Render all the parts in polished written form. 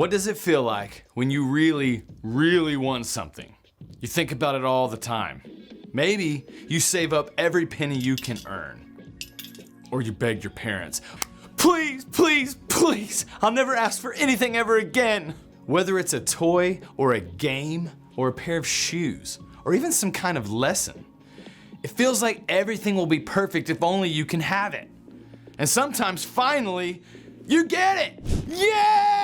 What does it feel like when you really, really want something? You think about it all the time. Maybe you save up every penny you can earn. Or you beg your parents, please, please, please, I'll never ask for anything ever again. Whether it's a toy or a game or a pair of shoes or even some kind of lesson, it feels like everything will be perfect if only you can have it. And sometimes, finally, you get it! Yeah!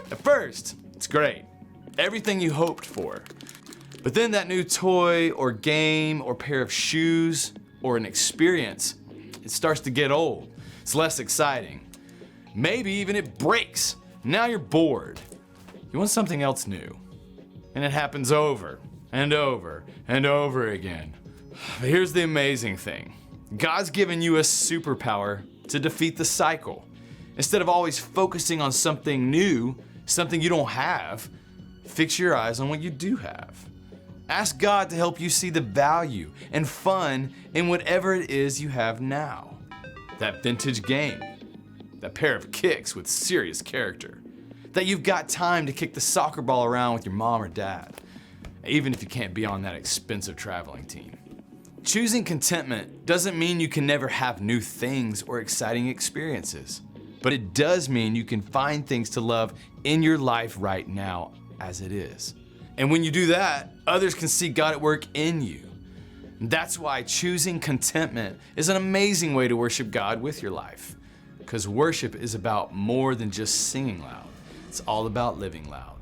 At first, it's great. Everything you hoped for. But then that new toy or game or pair of shoes or an experience, it starts to get old. It's less exciting. Maybe even it breaks. Now you're bored. You want something else new. And it happens over and over and over again. But here's the amazing thing. God's given you a superpower to defeat the cycle. Instead of always focusing on something new, something you don't have, fix your eyes on what you do have. Ask God to help you see the value and fun in whatever it is you have now. That vintage game, that pair of kicks with serious character, that you've got time to kick the soccer ball around with your mom or dad, even if you can't be on that expensive traveling team. Choosing contentment doesn't mean you can never have new things or exciting experiences, but it does mean you can find things to love in your life right now as it is. And when you do that, others can see God at work in you. That's why choosing contentment is an amazing way to worship God with your life. Because worship is about more than just singing loud. It's all about living loud.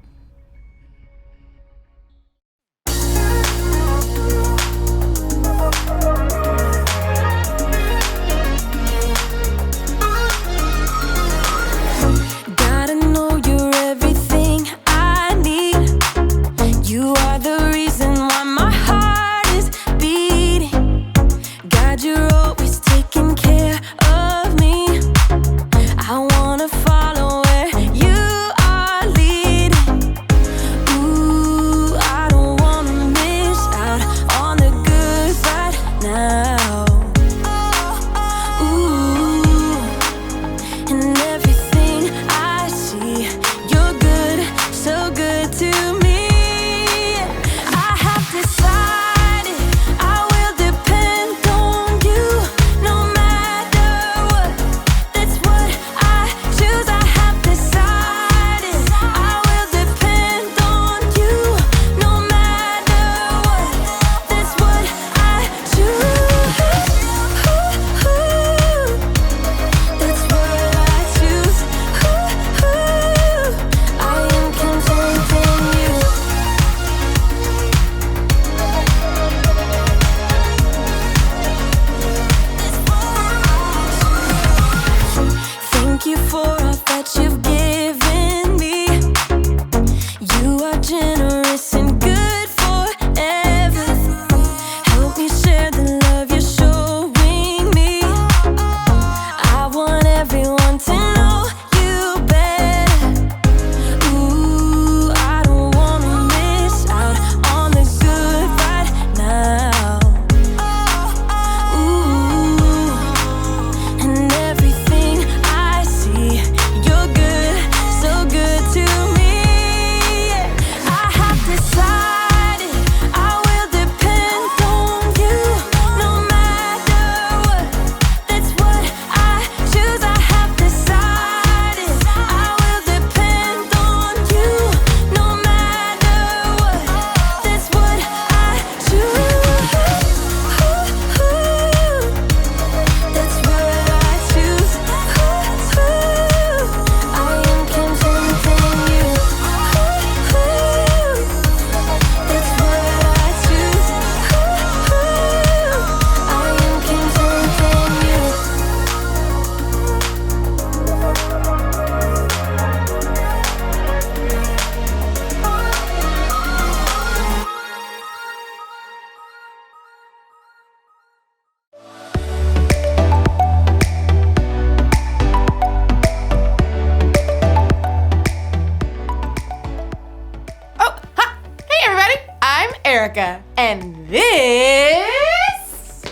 And this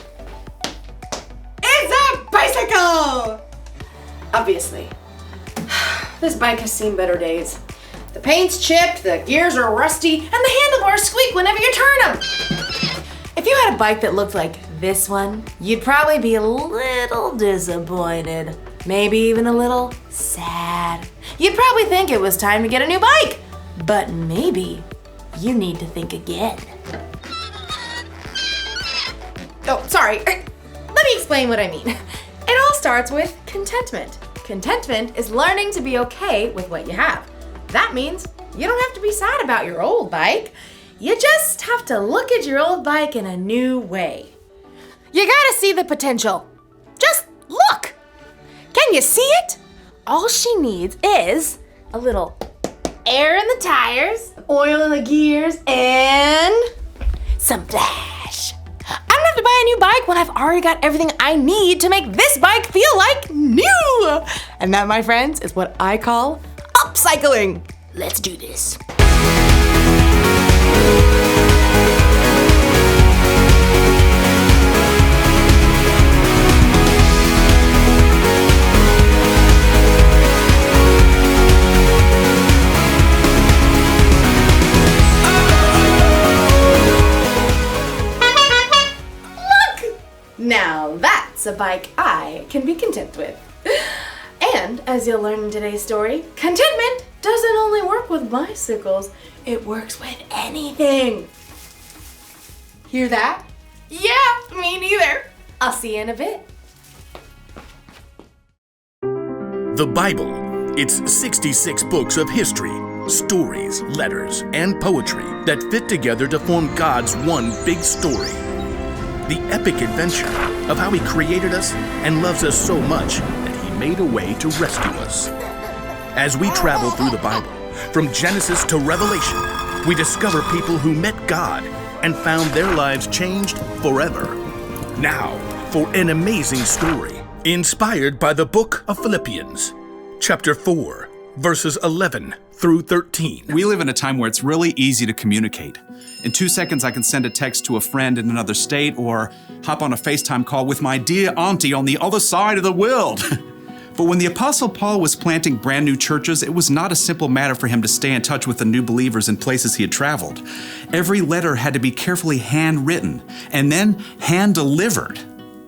is a bicycle! Obviously. this bike has seen better days. The paint's chipped, the gears are rusty, and the handlebars squeak whenever you turn them. If you had a bike that looked like this one, you'd probably be a little disappointed. Maybe even a little sad. You'd probably think it was time to get a new bike. But maybe you need to think again. Oh, sorry. Let me explain what I mean. It all starts with contentment. Contentment is learning to be okay with what you have. That means you don't have to be sad about your old bike. You just have to look at your old bike in a new way. You gotta see the potential. Just look. Can you see it? All she needs is a little air in the tires, oil in the gears, and some flash. I don't have to buy a new bike when I've already got everything I need to make this bike feel like new. And that, my friends, is what I call upcycling. Let's do this. Now that's a bike I can be content with. And as you'll learn in today's story, contentment doesn't only work with bicycles, it works with anything. Hear that? Yeah, me neither. I'll see you in a bit. The Bible. It's 66 books of history, stories, letters, and poetry that fit together to form God's one big story. The epic adventure of how He created us and loves us so much that He made a way to rescue us. As we travel through the Bible, from Genesis to Revelation, we discover people who met God and found their lives changed forever. Now, for an amazing story inspired by the book of Philippians, chapter 4, verses 11 through 13. We live in a time where it's really easy to communicate. In 2 seconds, I can send a text to a friend in another state or hop on a FaceTime call with my dear auntie on the other side of the world. But when the Apostle Paul was planting brand new churches, it was not a simple matter for him to stay in touch with the new believers in places he had traveled. Every letter had to be carefully handwritten and then hand-delivered.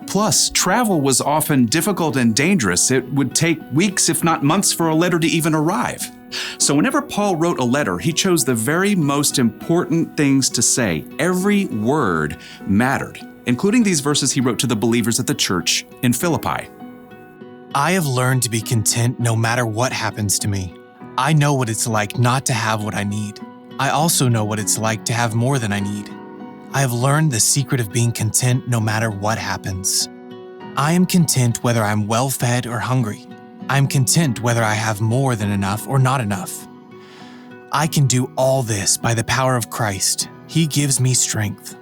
Plus, travel was often difficult and dangerous. It would take weeks, if not months, for a letter to even arrive. So whenever Paul wrote a letter, he chose the very most important things to say. Every word mattered, including these verses he wrote to the believers at the church in Philippi. I have learned to be content no matter what happens to me. I know what it's like not to have what I need. I also know what it's like to have more than I need. I have learned the secret of being content no matter what happens. I am content whether I'm well-fed or hungry. I am content whether I have more than enough or not enough. I can do all this by the power of Christ. He gives me strength.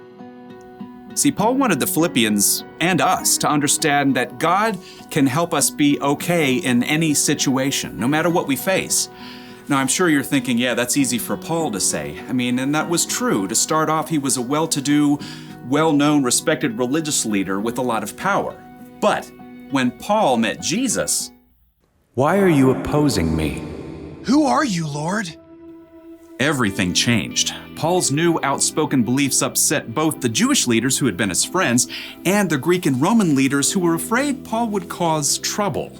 See, Paul wanted the Philippians and us to understand that God can help us be okay in any situation, no matter what we face. Now, I'm sure you're thinking, yeah, that's easy for Paul to say. And that was true. To start off, he was a well-to-do, well-known, respected religious leader with a lot of power. But when Paul met Jesus, "Why are you opposing me?" Who are you, Lord? everything changed. Paul's new outspoken beliefs upset both the Jewish leaders who had been his friends and the Greek and Roman leaders who were afraid Paul would cause trouble.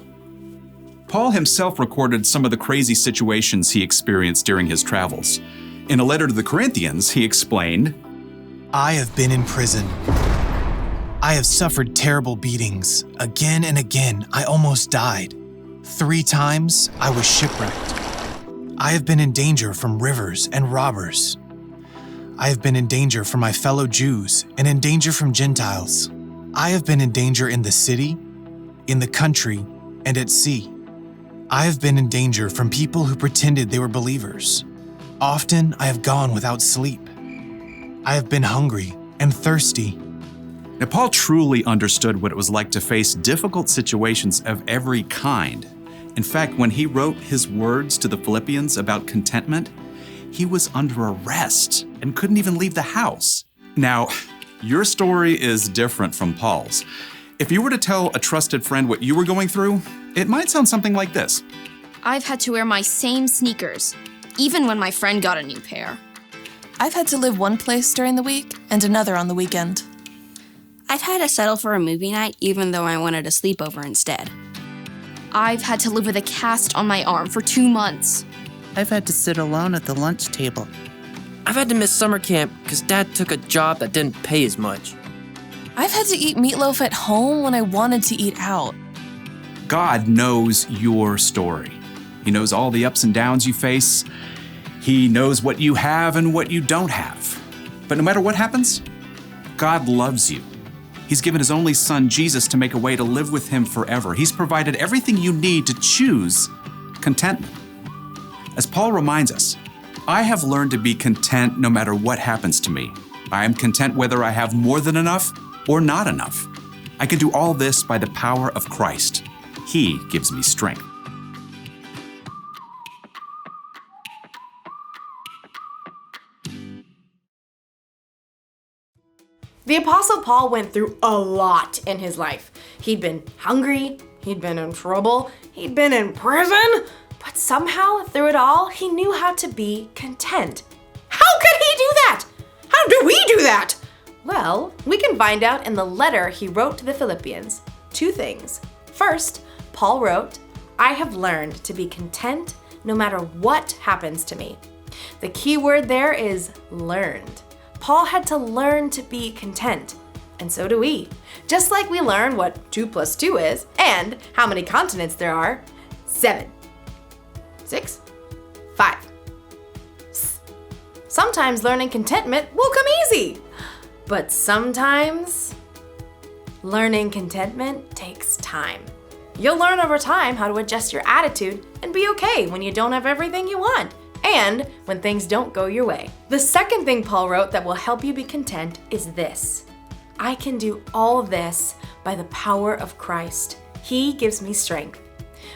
Paul himself recorded some of the crazy situations he experienced during his travels. In a letter to the Corinthians, he explained, I have been in prison. I have suffered terrible beatings. Again and again, I almost died. 3 times, I was shipwrecked. I have been in danger from rivers and robbers. I have been in danger from my fellow Jews and in danger from Gentiles. I have been in danger in the city, in the country, and at sea. I have been in danger from people who pretended they were believers. Often I have gone without sleep. I have been hungry and thirsty. Now, Paul truly understood what it was like to face difficult situations of every kind. In fact, when he wrote his words to the Philippians about contentment, he was under arrest and couldn't even leave the house. Now, your story is different from Paul's. If you were to tell a trusted friend what you were going through, it might sound something like this. I've had to wear my same sneakers, even when my friend got a new pair. I've had to live one place during the week and another on the weekend. I've had to settle for a movie night even though I wanted a sleepover instead. I've had to live with a cast on my arm for 2 months. I've had to sit alone at the lunch table. I've had to miss summer camp because Dad took a job that didn't pay as much. I've had to eat meatloaf at home when I wanted to eat out. God knows your story. He knows all the ups and downs you face. He knows what you have and what you don't have. But no matter what happens, God loves you. He's given his only son, Jesus, to make a way to live with him forever. He's provided everything you need to choose contentment. As Paul reminds us, I have learned to be content no matter what happens to me. I am content whether I have more than enough or not enough. I can do all this by the power of Christ. He gives me strength. The Apostle Paul went through a lot in his life. He'd been hungry, he'd been in trouble, he'd been in prison, but somehow through it all, he knew how to be content. How could he do that? How do we do that? Well, we can find out in the letter he wrote to the Philippians. 2 things. First, Paul wrote, "I have learned to be content no matter what happens to me." The key word there is learned. Paul had to learn to be content, and so do we. Just like we learn what 2 + 2 is and how many continents there are. 7, 6, 5. Sometimes learning contentment will come easy, but sometimes learning contentment takes time. You'll learn over time how to adjust your attitude and be okay when you don't have everything you want, and when things don't go your way. The second thing Paul wrote that will help you be content is this: I can do all of this by the power of Christ. He gives me strength.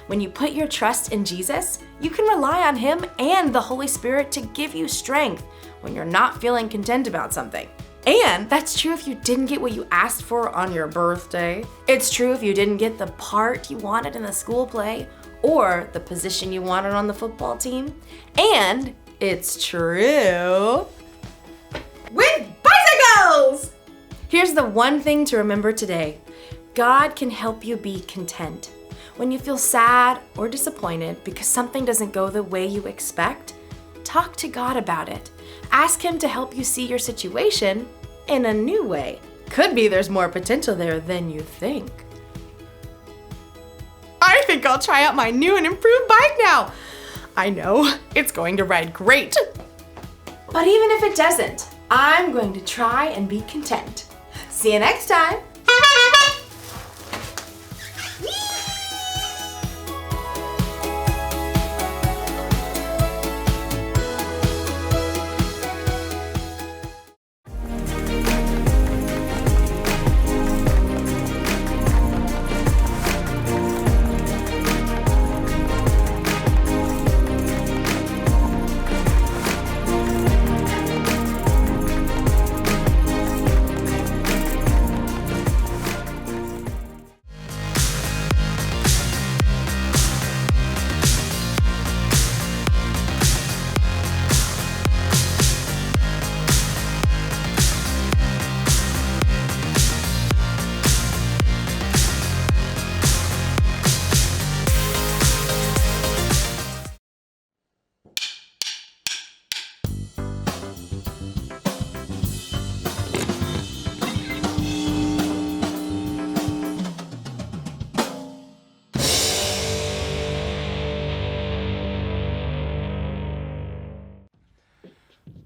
When you put your trust in Jesus, you can rely on him and the Holy Spirit to give you strength when you're not feeling content about something. And that's true if you didn't get what you asked for on your birthday. It's true if you didn't get the part you wanted in the school play or the position you wanted on the football team. And it's true with bicycles! Here's the one thing to remember today. God can help you be content. When you feel sad or disappointed because something doesn't go the way you expect, talk to God about it. Ask him to help you see your situation in a new way. Could be there's more potential there than you think. I think I'll try out my new and improved bike now. I know, it's going to ride great. But even if it doesn't, I'm going to try and be content. See you next time.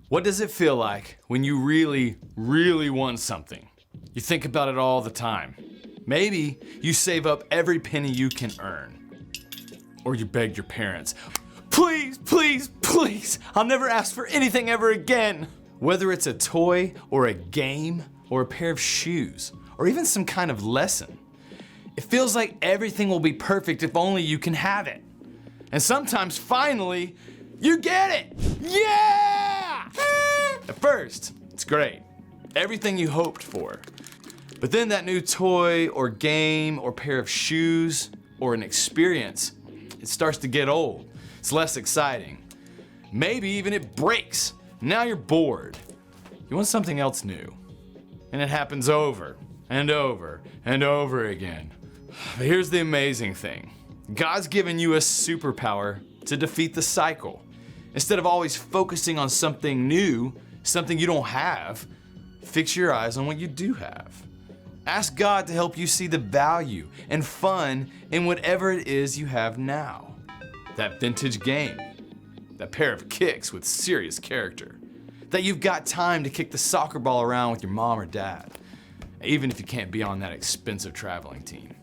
What does it feel like when you really, really want something? You think about it all the time. Maybe you save up every penny you can earn. Or you beg your parents, please, please, please, I'll never ask for anything ever again. Whether it's a toy or a game or a pair of shoes or even some kind of lesson. It feels like everything will be perfect if only you can have it. And sometimes finally, you get it. Yeah! At first, it's great. Everything you hoped for. But then that new toy or game or pair of shoes or an experience, it starts to get old. It's less exciting. Maybe even it breaks. Now you're bored. You want something else new. And it happens over and over and over again. But here's the amazing thing. God's given you a superpower to defeat the cycle. Instead of always focusing on something new, something you don't have, fix your eyes on what you do have. Ask God to help you see the value and fun in whatever it is you have now. That vintage game, that pair of kicks with serious character, that you've got time to kick the soccer ball around with your mom or dad, even if you can't be on that expensive traveling team.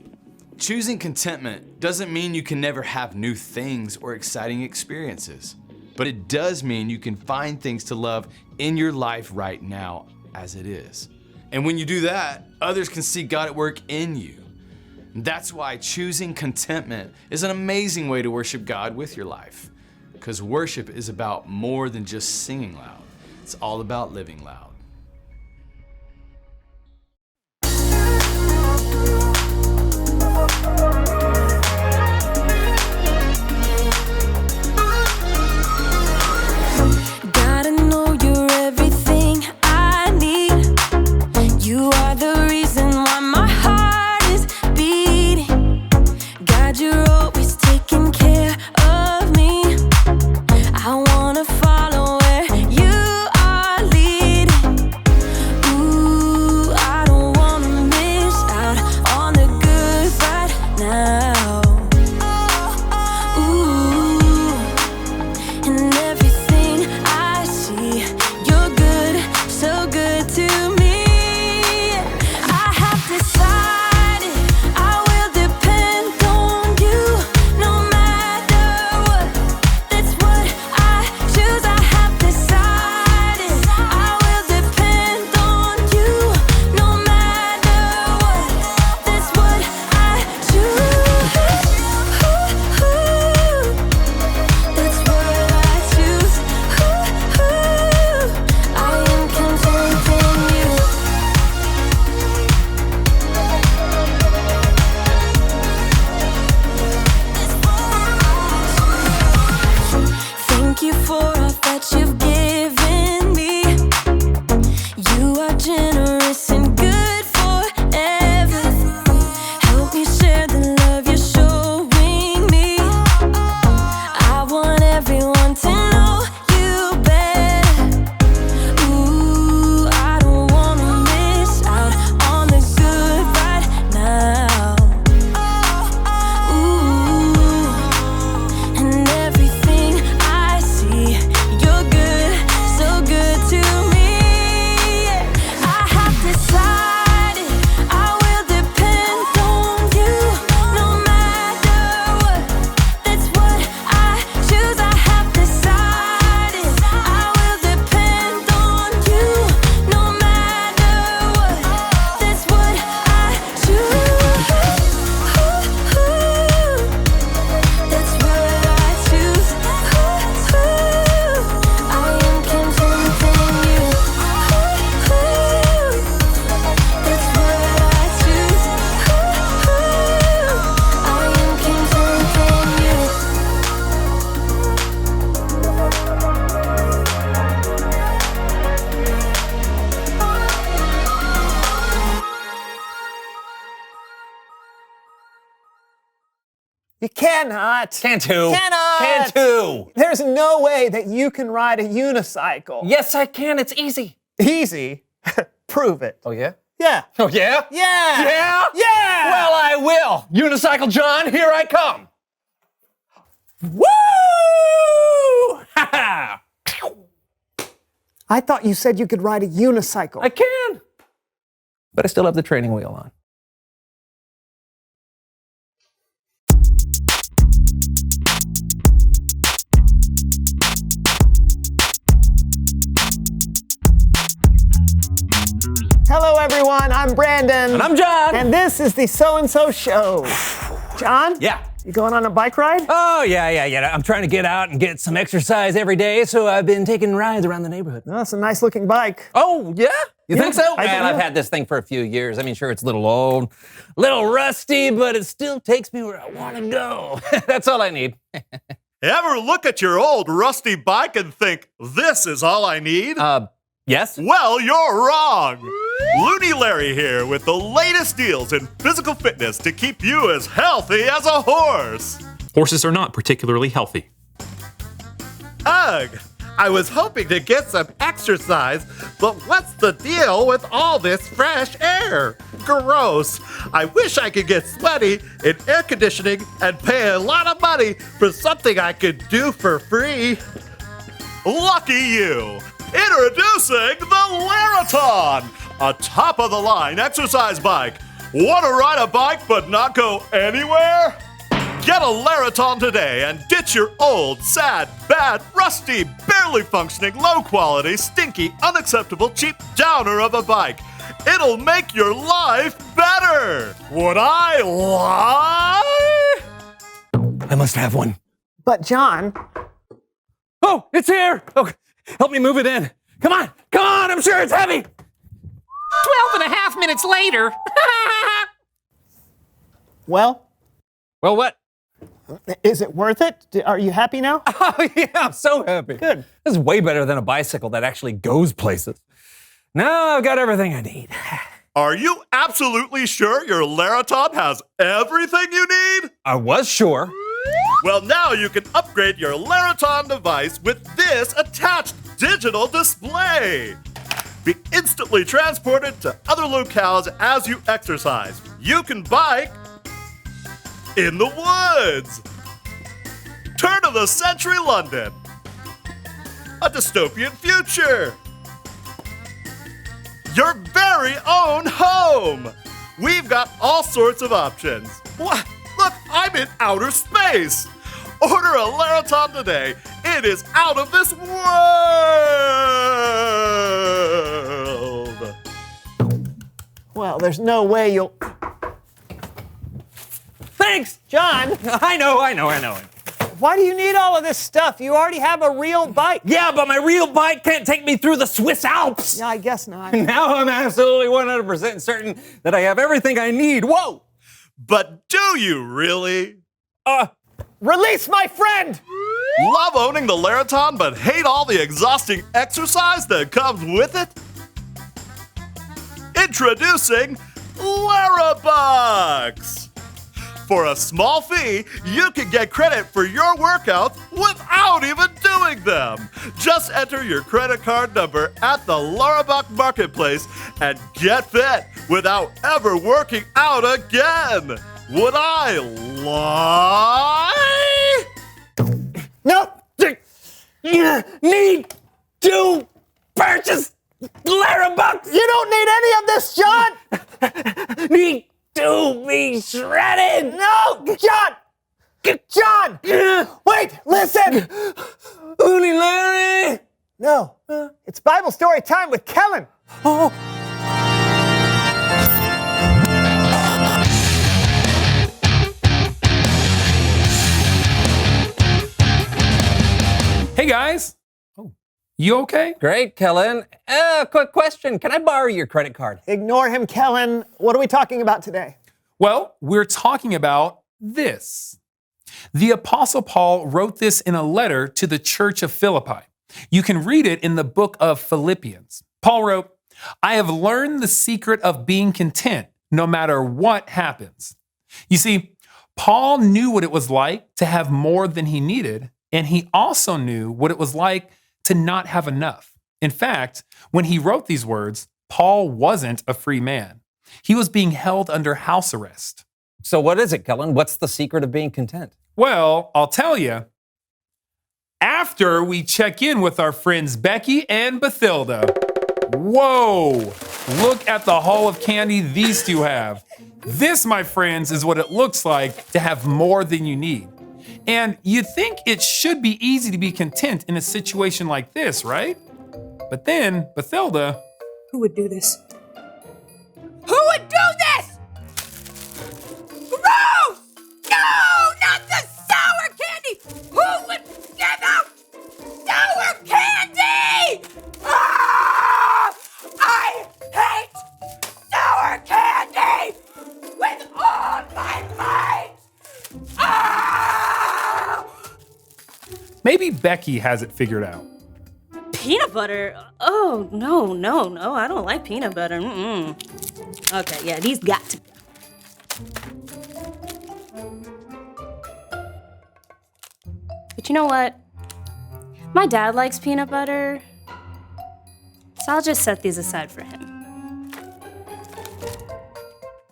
Choosing contentment doesn't mean you can never have new things or exciting experiences, but it does mean you can find things to love in your life right now as it is. And when you do that, others can see God at work in you. And that's why choosing contentment is an amazing way to worship God with your life. Because worship is about more than just singing loud. It's all about living loud. Gotta know you're everything I need. You are the reason why my heart is beating. God, you're always taking care of me. I wanna follow where you are leading. Ooh, I don't wanna miss out on the good right now. Ooh, and everything I see, you're good, so good to me. I have decided I will depend on you no matter what. That's what I choose. I have decided I will depend on you no matter what. That's what I choose. That's what I choose. I am content in you. Thank you for all that you've given me. You are generous and good forever. Help me share the love you're showing me. I want everyone to know you better. Ooh, I don't wanna miss out on the good right now. Ooh, and everything I see, you're good, so good to me. I have decided I will depend on you no matter what. That's what I choose. I have decided I will depend on you no matter what. That's what I choose. That's what I choose. I am content in you. That's what I choose. I am content in you. You cannot. Can too. Cannot. Can too. There's no way that you can ride a unicycle. Yes, I can. It's easy. Easy? Prove it. Oh, yeah? Yeah. Oh, yeah? Yeah. Yeah? Yeah. Well, I will. Unicycle John, here I come. Woo! Ha ha! I thought you said you could ride a unicycle. I can. But I still have the training wheel on. Hello, everyone. I'm Brandon. And I'm John. And this is the So&So Show. John? Yeah. You going on a bike ride? Oh, yeah. I'm trying to get out and get some exercise every day, so I've been taking rides around the neighborhood. Oh, it's a nice looking bike. Oh, yeah? You think so? Man, I've had this thing for a few years. I mean, sure, it's a little old, little rusty, but it still takes me where I want to go. That's all I need. Ever look at your old rusty bike and think, this is all I need? Yes? Well, you're wrong. Looney Larry here with the latest deals in physical fitness to keep you as healthy as a horse. Horses are not particularly healthy. Ugh, I was hoping to get some exercise, but what's the deal with all this fresh air? Gross. I wish I could get sweaty in air conditioning and pay a lot of money for something I could do for free. Lucky you. Introducing the Laraton, a top-of-the-line exercise bike. Want to ride a bike but not go anywhere? Get a Laraton today and ditch your old, sad, bad, rusty, barely functioning, low-quality, stinky, unacceptable, cheap downer of a bike. It'll make your life better. Would I lie? I must have one. But John... Oh, it's here! Okay. Help me move it in. Come on, I'm sure it's heavy. 12 and a half minutes later. Well, what? Is it worth it? Are you happy now? Oh, yeah, I'm so happy. Good. This is way better than a bicycle that actually goes places. Now I've got everything I need. Are you absolutely sure your Laraton has everything you need? I was sure. Well, now you can upgrade your Laraton device with this attached digital display. Be instantly transported to other locales as you exercise. You can bike in the woods. Turn of the century London. A dystopian future. Your very own home. We've got all sorts of options. What? Look, I'm in outer space. Order a Laraton today. It is out of this world. Well, there's no way you'll... Thanks, John. I know. Why do you need all of this stuff? You already have a real bike. Yeah, but my real bike can't take me through the Swiss Alps. Yeah, I guess not. Now I'm absolutely 100% certain that I have everything I need. Whoa! But do you really? Release my friend! Love owning the Laraton but hate all the exhausting exercise that comes with it? Introducing Larabucks! For a small fee, you can get credit for your workouts without even doing them. Just enter your credit card number at the Larabuck Marketplace and get fit without ever working out again. Would I lie? Nope. Need to purchase Larabucks. You don't need any of this, John. Need to be shredded. No, John. John. Wait, listen. Looney Larry. No, it's Bible story time with Kellen. Oh. Hey guys. You okay? Great, Kellen. Quick question. Can I borrow your credit card? Ignore him, Kellen. What are we talking about today? Well, we're talking about this. The Apostle Paul wrote this in a letter to the church of Philippi. You can read it in the book of Philippians. Paul wrote, I have learned the secret of being content no matter what happens. You see, Paul knew what it was like to have more than he needed, and he also knew what it was like to not have enough. In fact, when he wrote these words, Paul wasn't a free man. He was being held under house arrest. So what is it, Kellen? What's the secret of being content? Well, I'll tell you. After we check in with our friends Becky and Bathilda. Whoa! Look at the haul of candy these two have. This, my friends, is what it looks like to have more than you need. And you'd think it should be easy to be content in a situation like this, right? But then, Bathilda... Who would do this? Who would do this? Gross! No, not think Becky has it figured out. Peanut butter? Oh, no. I don't like peanut butter. Okay, yeah, these got to. But you know what? My dad likes peanut butter, so I'll just set these aside for him.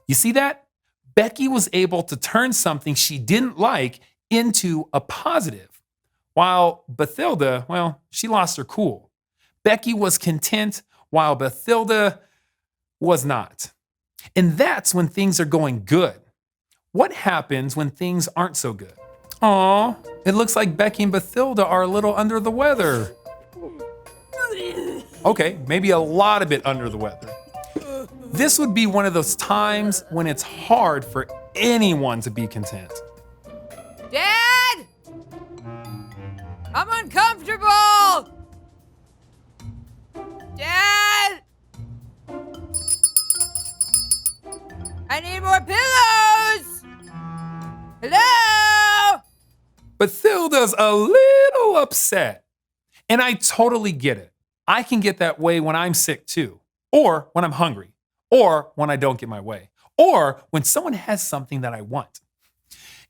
You see that? Becky was able to turn something she didn't like into a positive. While Bathilda, well, she lost her cool. Becky was content while Bathilda was not. And that's when things are going good. What happens when things aren't so good? Aw, it looks like Becky and Bathilda are a little under the weather. Okay, maybe a lot of it under the weather. This would be one of those times when it's hard for anyone to be content. Dad! I'm uncomfortable! Dad! I need more pillows! Hello? Bathilda's a little upset. And I totally get it. I can get that way when I'm sick too, or when I'm hungry, or when I don't get my way, or when someone has something that I want.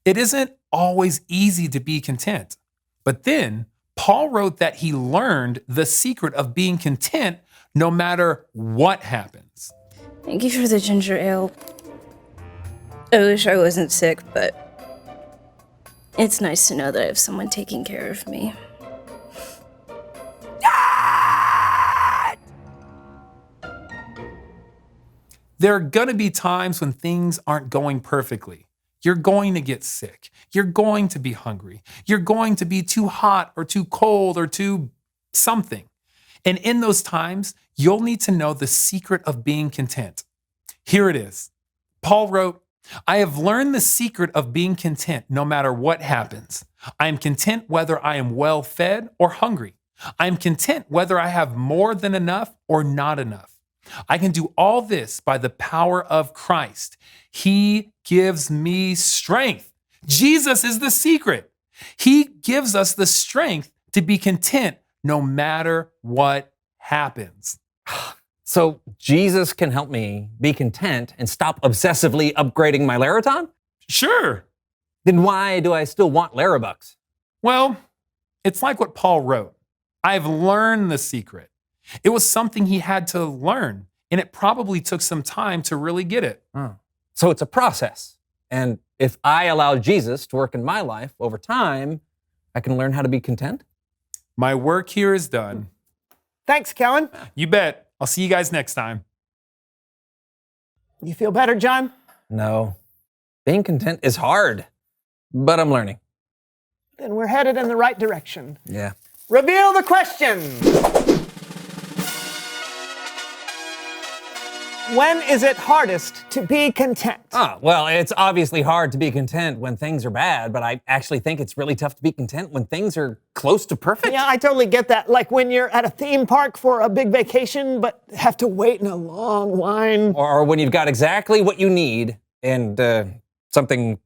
It isn't always easy to be content. But then Paul wrote that he learned the secret of being content no matter what happens. Thank you for the ginger ale. I wish I wasn't sick, but it's nice to know that I have someone taking care of me. There are gonna be times when things aren't going perfectly. You're going to get sick. You're going to be hungry. You're going to be too hot or too cold or too something. And in those times, you'll need to know the secret of being content. Here it is. Paul wrote, I have learned the secret of being content no matter what happens. I am content whether I am well fed or hungry. I am content whether I have more than enough or not enough. I can do all this by the power of Christ. He gives me strength. Jesus is the secret. He gives us the strength to be content no matter what happens. So Jesus can help me be content and stop obsessively upgrading my Laraton? Sure. Then why do I still want Larabucks? Well, it's like what Paul wrote. I've learned the secret. It was something he had to learn, and it probably took some time to really get it. So it's a process. And if I allow Jesus to work in my life over time, I can learn how to be content? My work here is done. Thanks, Kellen. You bet. I'll see you guys next time. You feel better, John? No. Being content is hard, but I'm learning. Then we're headed in the right direction. Yeah. Reveal the question. When is it hardest to be content? Well, it's obviously hard to be content when things are bad, but I actually think it's really tough to be content when things are close to perfect. Yeah, I totally get that. Like when you're at a theme park for a big vacation, but have to wait in a long line. Or when you've got exactly what you need and something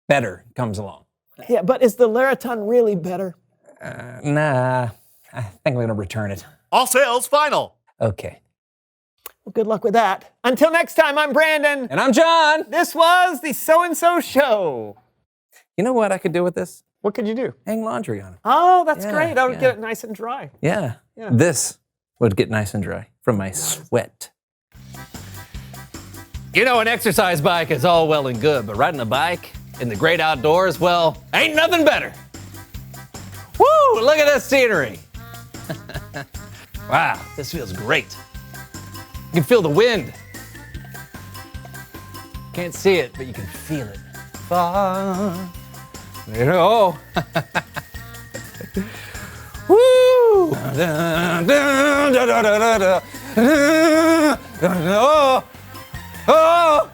better comes along. Yeah, but is the Laraton really better? Nah, I think I'm going to return it. All sales final. Okay. Well, good luck with that. Until next time, I'm Brandon. And I'm John. This was the So&So Show. You know what I could do with this? What could you do? Hang laundry on it. Oh, that's great. I'll get it nice and dry. Yeah. This would get nice and dry from my sweat. You know, an exercise bike is all well and good, but riding a bike in the great outdoors, well, ain't nothing better. Woo! Look at this scenery. Wow, this feels great. You can feel the wind. Can't see it, but you can feel it. Far. You know. Woo! Oh!